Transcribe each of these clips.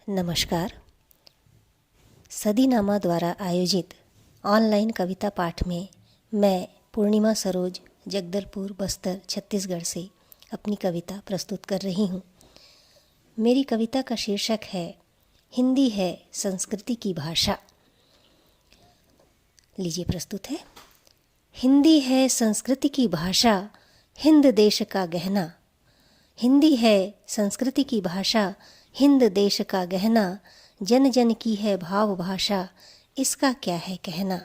नमस्कार। सदीनामा द्वारा आयोजित ऑनलाइन कविता पाठ में मैं पूर्णिमा सरोज जगदलपुर बस्तर छत्तीसगढ़ से अपनी कविता प्रस्तुत कर रही हूँ। मेरी कविता का शीर्षक है हिंदी है संस्कृति की भाषा। लीजिए प्रस्तुत है। हिंदी है संस्कृति की भाषा, हिंद देश का गहना। हिंदी है संस्कृति की भाषा, हिंद देश का गहना। जन जन की है भाव भाषा, इसका क्या है कहना।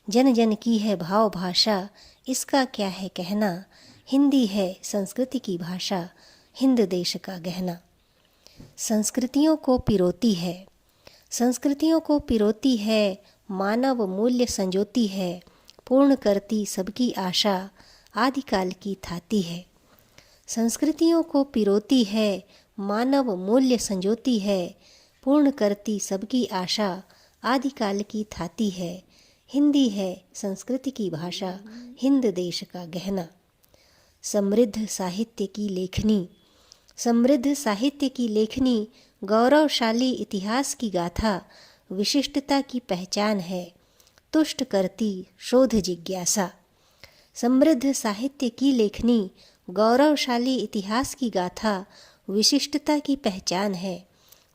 जन जन की है भाव भाषा, इसका क्या है कहना। हिंदी है संस्कृति की भाषा, हिंद देश का गहना। संस्कृतियों को पिरोती है, संस्कृतियों को पिरोती है, मानव मूल्य संजोती है, पूर्ण करती सबकी आशा, आदिकाल की थाती है। संस्कृतियों को पिरोती है, मानव मूल्य संजोती है, पूर्ण करती सबकी आशा, आदिकाल की थाती है। हिंदी है संस्कृति की भाषा, हिंद देश का गहना। समृद्ध साहित्य की लेखनी, समृद्ध साहित्य की लेखनी, गौरवशाली इतिहास की गाथा, विशिष्टता की पहचान है, तुष्ट करती शोध जिज्ञासा। समृद्ध साहित्य की लेखनी, गौरवशाली इतिहास की गाथा, विशिष्टता की पहचान है,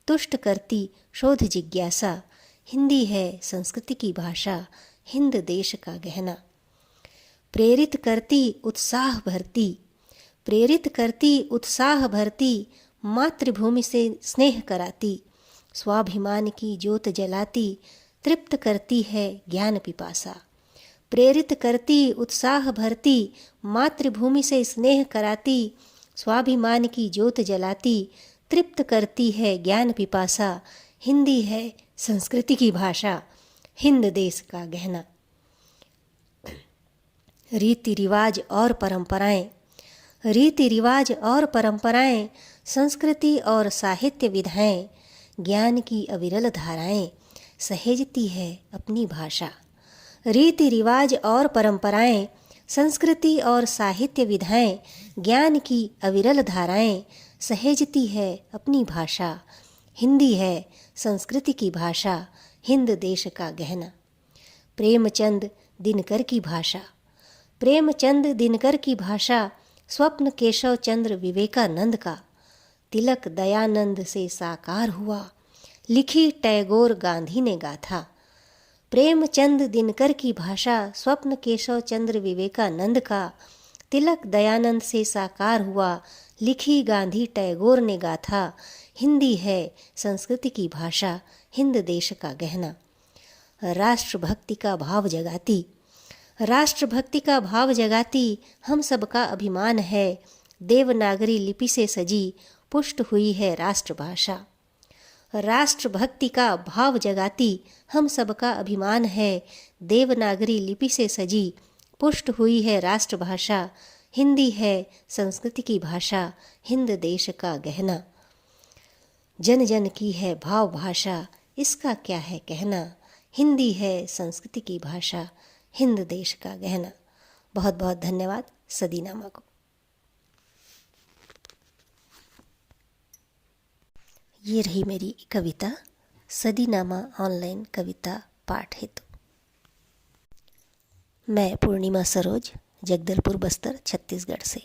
तुष्ट करती शोध जिज्ञासा। हिंदी है संस्कृति की भाषा, हिंद देश का गहना। प्रेरित करती उत्साह भरती, प्रेरित करती उत्साह भरती, मातृभूमि से स्नेह कराती, स्वाभिमान की ज्योत जलाती, तृप्त करती है ज्ञान पिपासा। प्रेरित करती उत्साह भरती, मातृभूमि से स्नेह कराती, स्वाभिमान की ज्योत जलाती, तृप्त करती है ज्ञान पिपासा। हिंदी है संस्कृति की भाषा, हिंद देश का गहना। रीति रिवाज और परंपराएं, रीति रिवाज और परंपराएं, संस्कृति और साहित्य विधाएं, ज्ञान की अविरल धाराएं, सहेजती है अपनी भाषा। रीति रिवाज और परंपराएं, संस्कृति और साहित्य विधाएं, ज्ञान की अविरल धाराएं, सहेजती है अपनी भाषा। हिंदी है संस्कृति की भाषा, हिंद देश का गहना। प्रेमचंद दिनकर की भाषा, प्रेमचंद दिनकर की भाषा, स्वप्न केशव चंद्र विवेकानंद का, तिलक दयानंद से साकार हुआ, लिखी टैगोर गांधी ने गाथा। प्रेमचंद दिनकर की भाषा, स्वप्न केशव चंद्र विवेकानंद का, तिलक दयानंद से साकार हुआ, लिखी गांधी टैगोर ने गाथा। हिंदी है संस्कृति की भाषा, हिंद देश का गहना। राष्ट्रभक्ति का भाव जगाती, राष्ट्रभक्ति का भाव जगाती, हम सबका अभिमान है, देवनागरी लिपि से सजी, पुष्ट हुई है राष्ट्रभाषा। राष्ट्रभक्ति का भाव जगाती, हम सबका अभिमान है, देवनागरी लिपि से सजी, पुष्ट हुई है राष्ट्रभाषा। हिंदी है संस्कृति की भाषा, हिंद देश का गहना। जन जन की है भाव भाषा, इसका क्या है कहना। हिंदी है संस्कृति की भाषा, हिंद देश का गहना। बहुत बहुत धन्यवाद सदीनामा को। ये रही मेरी कविता सदीनामा ऑनलाइन कविता पाठ हेतु। मैं पूर्णिमा सरोज जगदलपुर बस्तर छत्तीसगढ़ से।